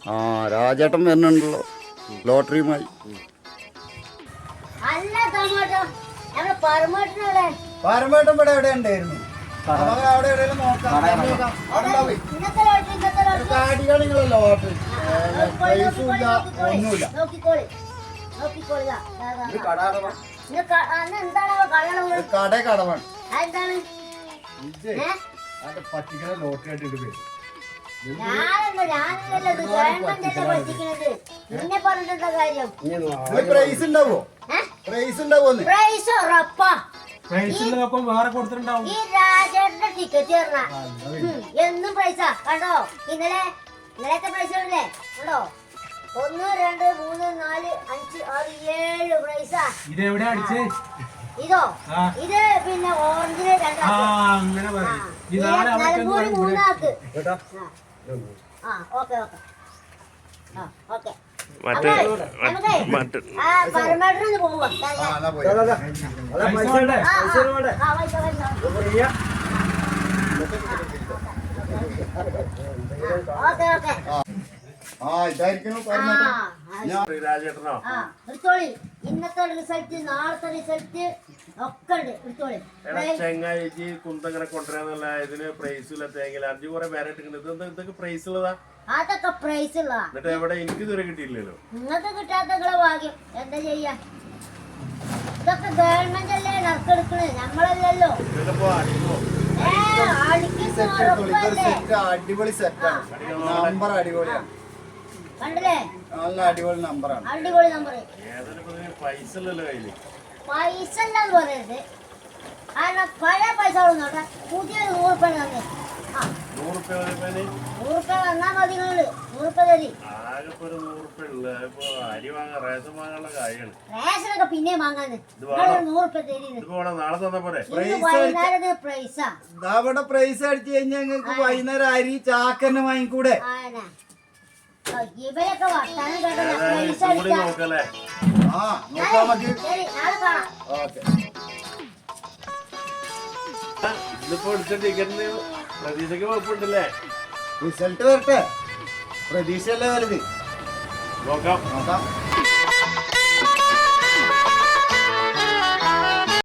ആ രാജേട്ടൻ വരുന്നുണ്ടല്ലോ ലോട്ടറിയുമായി. പാരമ്പേട്ടൻ ഇവിടെ എവിടെ ഉണ്ടായിരുന്നു? അവിടെ എവിടെയെങ്കിലും നോക്കാം. കാടികളിങ്ങളെ ലോട്ടറി പൈസ ഇല്ല, ഒന്നുമില്ല. കട കടവാണ് പറ്റിക്കുന്ന ലോട്ടറി ആയിട്ട് വരും. പ്രൈസ് ഉണ്ടാവോ? പ്രൈസ് ഉണ്ടാവോ? വേറെ കൊടുത്തിട്ടുണ്ടാവും. ഈ രാജേട്ടന്റെ ടിക്കറ്റ് ചേർന്ന എന്നും പ്രൈസാ കണ്ടോ? ഇന്നലത്തെ പ്രൈസ് ഉണ്ടല്ലേ ഉണ്ടോ? 1 2 3 4 5 6 7 പ്രൈസാ. ഇതെവിടെ അടിച്ചേ? ഇതോ ഇത് പിന്നെ ഓറഞ്ചിന് 2 നിലമ്പൂര് 3 ആക്ക്. ഓക്കെ പരമേട്ടനൊന്ന് പോവാ. ഇന്നത്തെ റിസൾട്ട് നാളത്തെ റിസൾട്ട് ഒക്കെ ചെങ്ങായി കുന്തങ്ങനെ കൊണ്ടുവരാന്നുള്ള ഇതിന് പ്രൈസ് ഇല്ല. തേങ്ങ അഞ്ചു കുറെ പേരെ ഇതൊക്കെ പ്രൈസ് ഉള്ളതാ. അതൊക്കെ പ്രൈസ് ഉള്ളതാ. എന്നിട്ട് എവിടെ എനിക്ക് ഇതുവരെ കിട്ടിയില്ലല്ലോ. നിങ്ങൾക്ക് കിട്ടാത്ത ഭാഗ്യം എന്താ ചെയ്യാ? ഇതൊക്കെ ഗവൺമെന്റ് അല്ലേ നറുക്കെടുക്കണേ, നമ്മളല്ലല്ലോ. അടിപൊളി സെറ്റാണ്. നമ്പർ അടിപൊളിയാണ്. കണ്ടില്ലേ? നല്ല അടിപൊളി നമ്പറാണ്. അടിപൊളി നമ്പർ. പൈസ ഉള്ളല്ലോ കയ്യില്. പൈസ ഇല്ലാന്ന് പറയരുത്. കാരണം പഴയ പൈസ നോട്ടെ, പുതിയ 100 രൂപ തന്നെ. 100 രൂപ 100 രൂപ തന്നാ മതി. 100 രൂപ തരി. ആകെ 100 രൂപ ഉള്ളു. ഇപ്പൊ അരി വാങ്ങാൻ റേഷൻ വാങ്ങാനുള്ള കാര്യമാണ്. റേഷനൊക്കെ പിന്നെ വാങ്ങാന്ന് 100 രൂപ തരി. നാളെ തന്നാ പോരെ? വൈകുന്നേരം പ്രൈസാ. അവിടെ പ്രൈസ് അടിച്ചു കഴിഞ്ഞാൽ ഞങ്ങൾക്ക് വൈകുന്നേരം അരി ചാക്കന്നെ വാങ്ങിക്കൂടെ? ഇവരൊക്കെ വർത്താനം കേട്ടോ. പ്രൈസ് അടിച്ചാ നോക്കല്ലേ? ആ നോക്കാം നമുക്ക്. ശരി, നാളെ കാണാം. ഓക്കെ. ഇതിപ്പോ എടുത്ത ടിക്കറ്റിന് പ്രതീക്ഷയ്ക്ക് കുഴപ്പമുണ്ടല്ലേ? റിസൾട്ട് വരട്ടെ. പ്രതീക്ഷയല്ലേ വലുത്. നോക്കാം. നോക്കാം.